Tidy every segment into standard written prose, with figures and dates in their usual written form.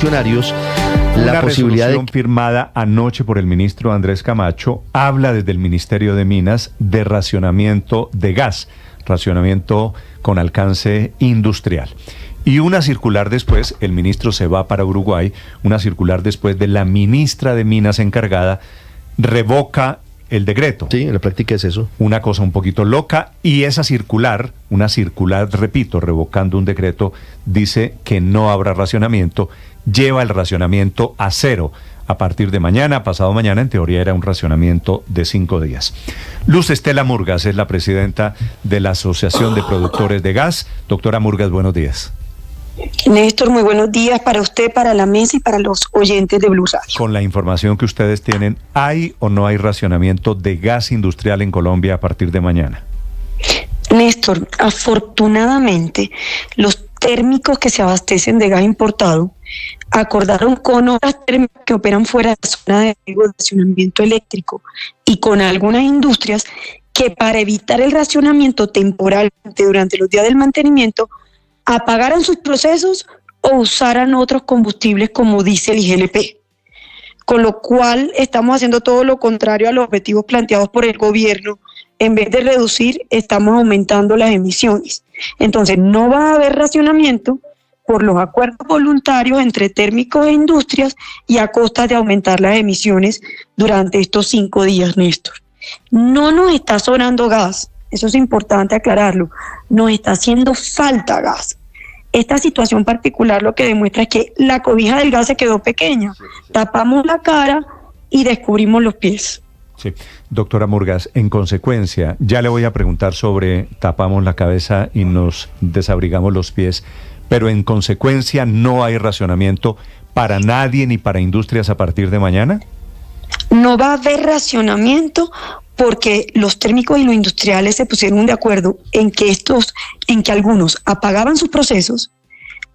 funcionarios la posibilidad de... Una resolución firmada anoche por el ministro Andrés Camacho habla desde el Ministerio de Minas de racionamiento de gas, racionamiento con alcance industrial. Y una circular después, el ministro se va para Uruguay, una circular después de la ministra de Minas encargada, revoca el decreto. Sí, en la práctica es eso. Una cosa un poquito loca, y esa circular, una circular, repito, revocando un decreto, dice que no habrá racionamiento, lleva el racionamiento a cero. A partir de mañana, pasado mañana, en teoría era un racionamiento de 5 días. Luz Estela Murgas es la presidenta de la Asociación de Productores de Gas. Doctora Murgas, buenos días. Néstor, muy buenos días para usted, para la mesa y para los oyentes de Blue Radio. Con la información que ustedes tienen, ¿hay o no hay racionamiento de gas industrial en Colombia a partir de mañana? Néstor, afortunadamente, los térmicos que se abastecen de gas importado acordaron con otras térmicas que operan fuera de la zona de racionamiento eléctrico y con algunas industrias que, para evitar el racionamiento temporalmente durante los días del mantenimiento, apagaran sus procesos o usaran otros combustibles como diésel y GLP. Con lo cual estamos haciendo todo lo contrario a los objetivos planteados por el gobierno. En vez de reducir, estamos aumentando las emisiones. Entonces no va a haber racionamiento por los acuerdos voluntarios entre térmicos e industrias y a costa de aumentar las emisiones durante estos 5 días, Néstor. No nos está sobrando gas, eso es importante aclararlo, nos está haciendo falta gas. Esta situación particular lo que demuestra es que la cobija del gas se quedó pequeña. Tapamos la cara y descubrimos los pies. Sí, doctora Murgas, en consecuencia, ya le voy a preguntar sobre tapamos la cabeza y nos desabrigamos los pies, pero en consecuencia no hay racionamiento para nadie ni para industrias a partir de mañana. No va a haber racionamiento porque los térmicos y los industriales se pusieron de acuerdo en que algunos apagaban sus procesos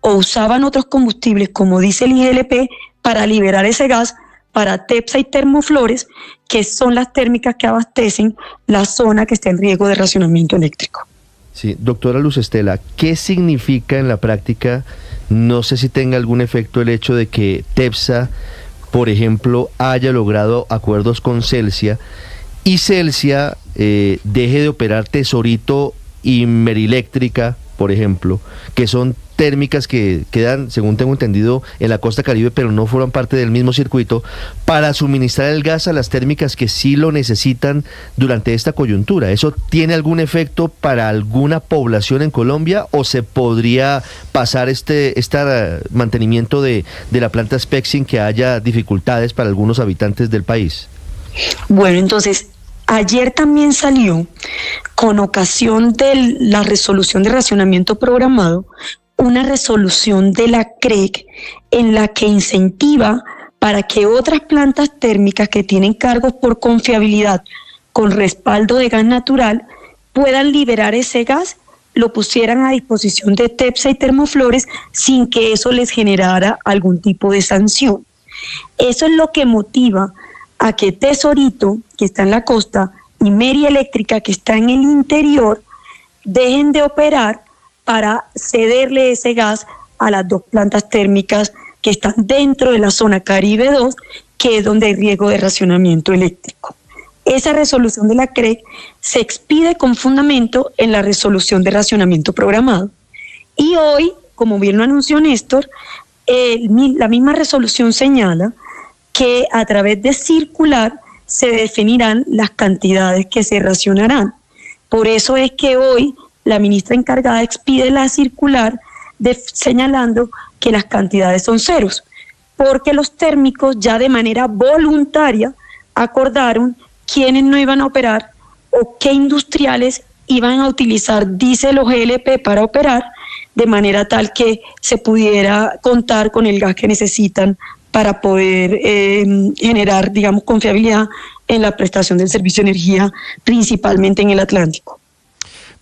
o usaban otros combustibles como diésel y GLP para liberar ese gas para TEPSA y termoflores, que son las térmicas que abastecen la zona que está en riesgo de racionamiento eléctrico. Sí, doctora Luz Estela, ¿qué significa en la práctica? No sé si tenga algún efecto el hecho de que TEPSA, por ejemplo, haya logrado acuerdos con Celsia y Celsia deje de operar Tesorito y Meriléctrica, por ejemplo, que son térmicas que quedan, según tengo entendido, en la costa Caribe, pero no forman parte del mismo circuito, para suministrar el gas a las térmicas que sí lo necesitan durante esta coyuntura. ¿Eso tiene algún efecto para alguna población en Colombia o se podría pasar este mantenimiento de la planta SPEC sin que haya dificultades para algunos habitantes del país? Bueno, entonces, ayer también salió, con ocasión de la resolución de racionamiento programado, una resolución de la CREC en la que incentiva para que otras plantas térmicas que tienen cargos por confiabilidad con respaldo de gas natural puedan liberar ese gas, lo pusieran a disposición de TEPSA y termoflores sin que eso les generara algún tipo de sanción. Eso es lo que motiva a que Tesorito, que está en la costa, y Meriléctrica, que está en el interior, dejen de operar para cederle ese gas a las dos plantas térmicas que están dentro de la zona Caribe 2, que es donde hay riesgo de racionamiento eléctrico. Esa resolución de la CREC se expide con fundamento en la resolución de racionamiento programado. Y hoy, como bien lo anunció Néstor, la misma resolución señala que a través de circular se definirán las cantidades que se racionarán. Por eso es que hoy la ministra encargada expide la circular señalando que las cantidades son ceros, porque los térmicos ya de manera voluntaria acordaron quiénes no iban a operar o qué industriales iban a utilizar diésel o GLP para operar, de manera tal que se pudiera contar con el gas que necesitan para poder generar, digamos, confiabilidad en la prestación del servicio de energía, principalmente en el Atlántico.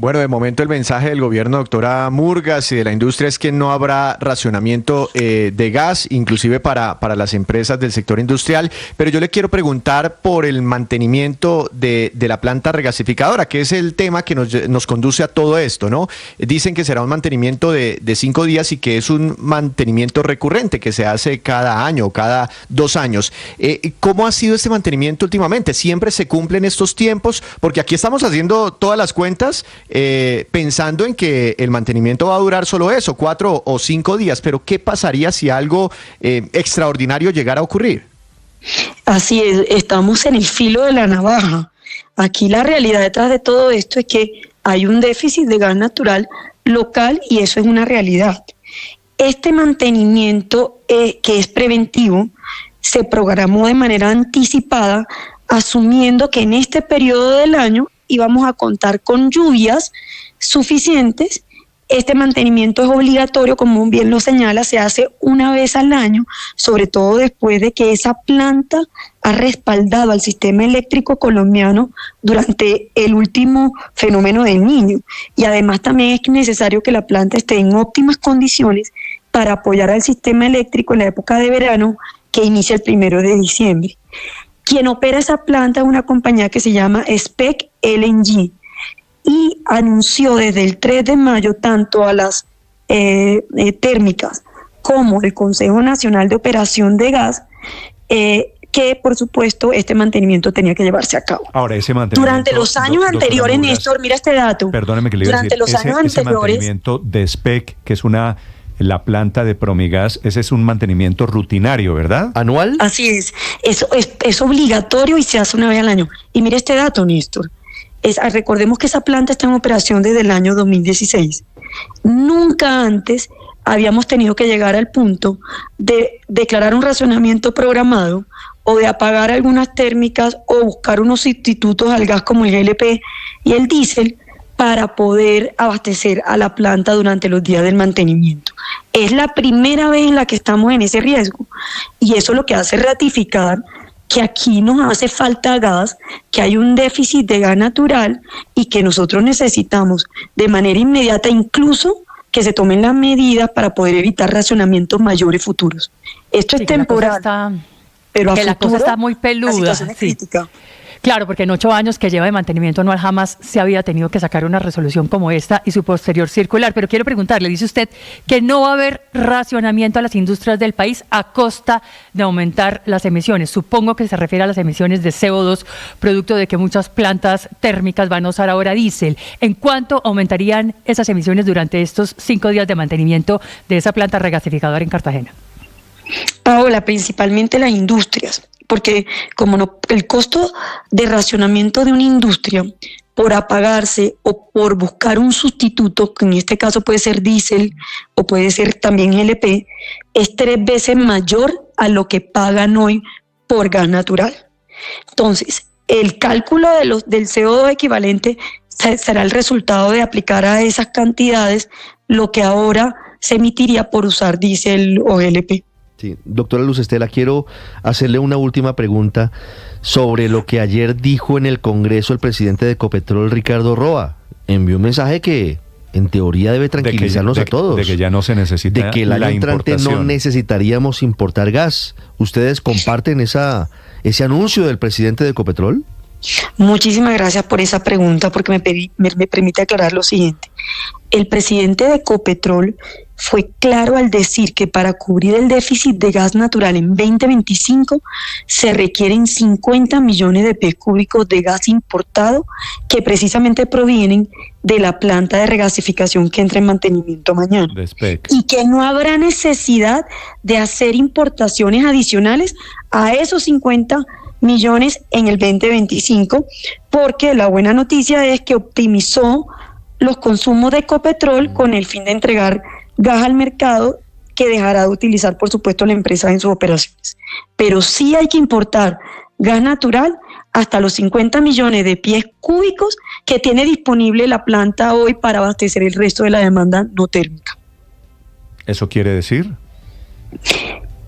Bueno, de momento el mensaje del gobierno, doctora Murgas, y de la industria es que no habrá racionamiento de gas, inclusive para las empresas del sector industrial. Pero yo le quiero preguntar por el mantenimiento de la planta regasificadora, que es el tema que nos conduce a todo esto, ¿no? Dicen que será un mantenimiento de 5 días y que es un mantenimiento recurrente que se hace cada año o cada 2 años. ¿Cómo ha sido este mantenimiento últimamente? ¿Siempre se cumplen estos tiempos? Porque aquí estamos haciendo todas las cuentas pensando en que el mantenimiento va a durar solo eso, 4 o 5 días, pero ¿qué pasaría si algo extraordinario llegara a ocurrir? Así es, estamos en el filo de la navaja. Aquí la realidad detrás de todo esto es que hay un déficit de gas natural local y eso es una realidad. Este mantenimiento que es preventivo se programó de manera anticipada, asumiendo que en este periodo del año íbamos a contar con lluvias suficientes. Este mantenimiento es obligatorio, como bien lo señala, se hace una vez al año, sobre todo después de que esa planta ha respaldado al sistema eléctrico colombiano durante el último fenómeno del Niño. Y además también es necesario que la planta esté en óptimas condiciones para apoyar al sistema eléctrico en la época de verano que inicia el 1 de diciembre. Quien opera esa planta es una compañía que se llama SPEC LNG y anunció desde el 3 de mayo tanto a las térmicas como el Consejo Nacional de Operación de Gas que por supuesto este mantenimiento tenía que llevarse a cabo. Ahora, ese mantenimiento... Durante los años anteriores, Murgas, Néstor, mira este dato. Perdóneme que le iba a decir. Durante los años anteriores... Ese mantenimiento de SPEC, que es la planta de Promigas, ese es un mantenimiento rutinario, ¿verdad? ¿Anual? Así es. Eso es obligatorio y se hace una vez al año. Y mire este dato, Néstor. Recordemos que esa planta está en operación desde el año 2016. Nunca antes habíamos tenido que llegar al punto de declarar un racionamiento programado o de apagar algunas térmicas o buscar unos sustitutos al gas como el GLP y el diésel para poder abastecer a la planta durante los días del mantenimiento. Es la primera vez en la que estamos en ese riesgo y eso lo que hace ratificar que aquí nos hace falta gas, que hay un déficit de gas natural y que nosotros necesitamos de manera inmediata incluso que se tomen las medidas para poder evitar racionamientos mayores futuros. Esto es temporal, pero a futuro la cosa está muy peluda. La situación es crítica. Claro, porque en 8 años que lleva de mantenimiento anual jamás se había tenido que sacar una resolución como esta y su posterior circular. Pero quiero preguntarle, dice usted que no va a haber racionamiento a las industrias del país a costa de aumentar las emisiones. Supongo que se refiere a las emisiones de CO2, producto de que muchas plantas térmicas van a usar ahora diésel. ¿En cuánto aumentarían esas emisiones durante estos 5 días de mantenimiento de esa planta regasificadora en Cartagena? Paola, principalmente las industrias. Porque el costo de racionamiento de una industria por apagarse o por buscar un sustituto, que en este caso puede ser diésel o puede ser también GLP, es 3 veces mayor a lo que pagan hoy por gas natural. Entonces, el cálculo del CO2 equivalente será el resultado de aplicar a esas cantidades lo que ahora se emitiría por usar diésel o GLP. Sí, doctora Luz Estela, quiero hacerle una última pregunta sobre lo que ayer dijo en el Congreso el presidente de Ecopetrol, Ricardo Roa. Envió un mensaje que en teoría debe tranquilizarnos a todos. De que ya no se necesita de que el año entrante no necesitaríamos importar gas. ¿Ustedes comparten ese anuncio del presidente de Ecopetrol? Muchísimas gracias por esa pregunta porque me permite aclarar lo siguiente. El presidente de Ecopetrol fue claro al decir que para cubrir el déficit de gas natural en 2025 se requieren 50 millones de pies cúbicos de gas importado que precisamente provienen de la planta de regasificación que entra en mantenimiento mañana. Y que no habrá necesidad de hacer importaciones adicionales a esos 50 millones en el 2025, porque la buena noticia es que optimizó los consumos de Ecopetrol con el fin de entregar gas al mercado que dejará de utilizar, por supuesto, la empresa en sus operaciones. Pero sí hay que importar gas natural hasta los 50 millones de pies cúbicos que tiene disponible la planta hoy para abastecer el resto de la demanda no térmica. ¿Eso quiere decir?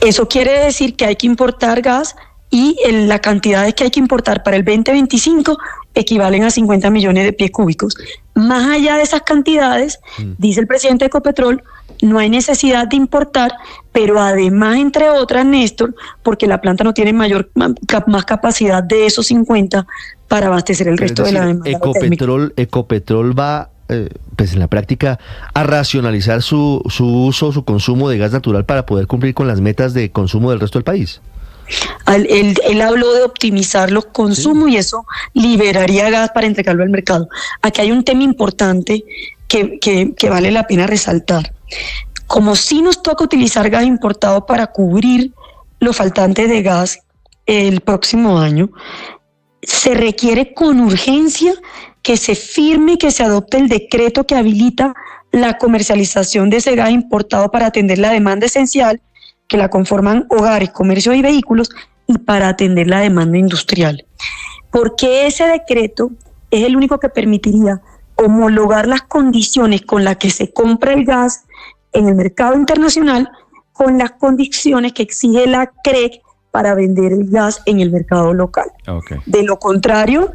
Eso quiere decir que hay que importar gas y la cantidad que hay que importar para el 2025 equivalen a 50 millones de pies cúbicos. Más allá de esas cantidades, dice el presidente de Ecopetrol, no hay necesidad de importar, pero además, entre otras, Néstor, porque la planta no tiene más capacidad de esos 50 para abastecer el resto de la demanda. Ecopetrol va, pues en la práctica, a racionalizar su uso, su consumo de gas natural para poder cumplir con las metas de consumo del resto del país. Él habló de optimizar los consumos, sí, y eso liberaría gas para entregarlo al mercado. Aquí hay un tema importante que vale la pena resaltar. Como sí nos toca utilizar gas importado para cubrir los faltantes de gas el próximo año, se requiere con urgencia que se firme y que se adopte el decreto que habilita la comercialización de ese gas importado para atender la demanda esencial que la conforman hogares, comercios y vehículos, y para atender la demanda industrial. Porque ese decreto es el único que permitiría homologar las condiciones con las que se compra el gas en el mercado internacional con las condiciones que exige la CREC para vender el gas en el mercado local. Okay. De lo contrario,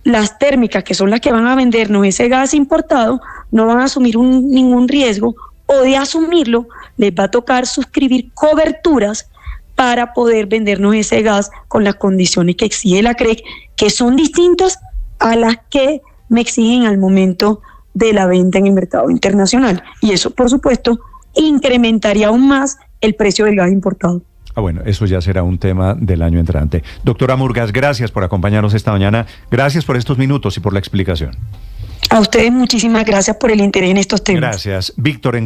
las térmicas, que son las que van a vendernos ese gas importado, no van a asumir ningún riesgo, o de asumirlo, les va a tocar suscribir coberturas para poder vendernos ese gas con las condiciones que exige la CREC, que son distintas a las que me exigen al momento de la venta en el mercado internacional. Y eso, por supuesto, incrementaría aún más el precio del gas importado. Bueno, eso ya será un tema del año entrante. Doctora Murgas, gracias por acompañarnos esta mañana. Gracias por estos minutos y por la explicación. A ustedes muchísimas gracias por el interés en estos temas. Gracias. Víctor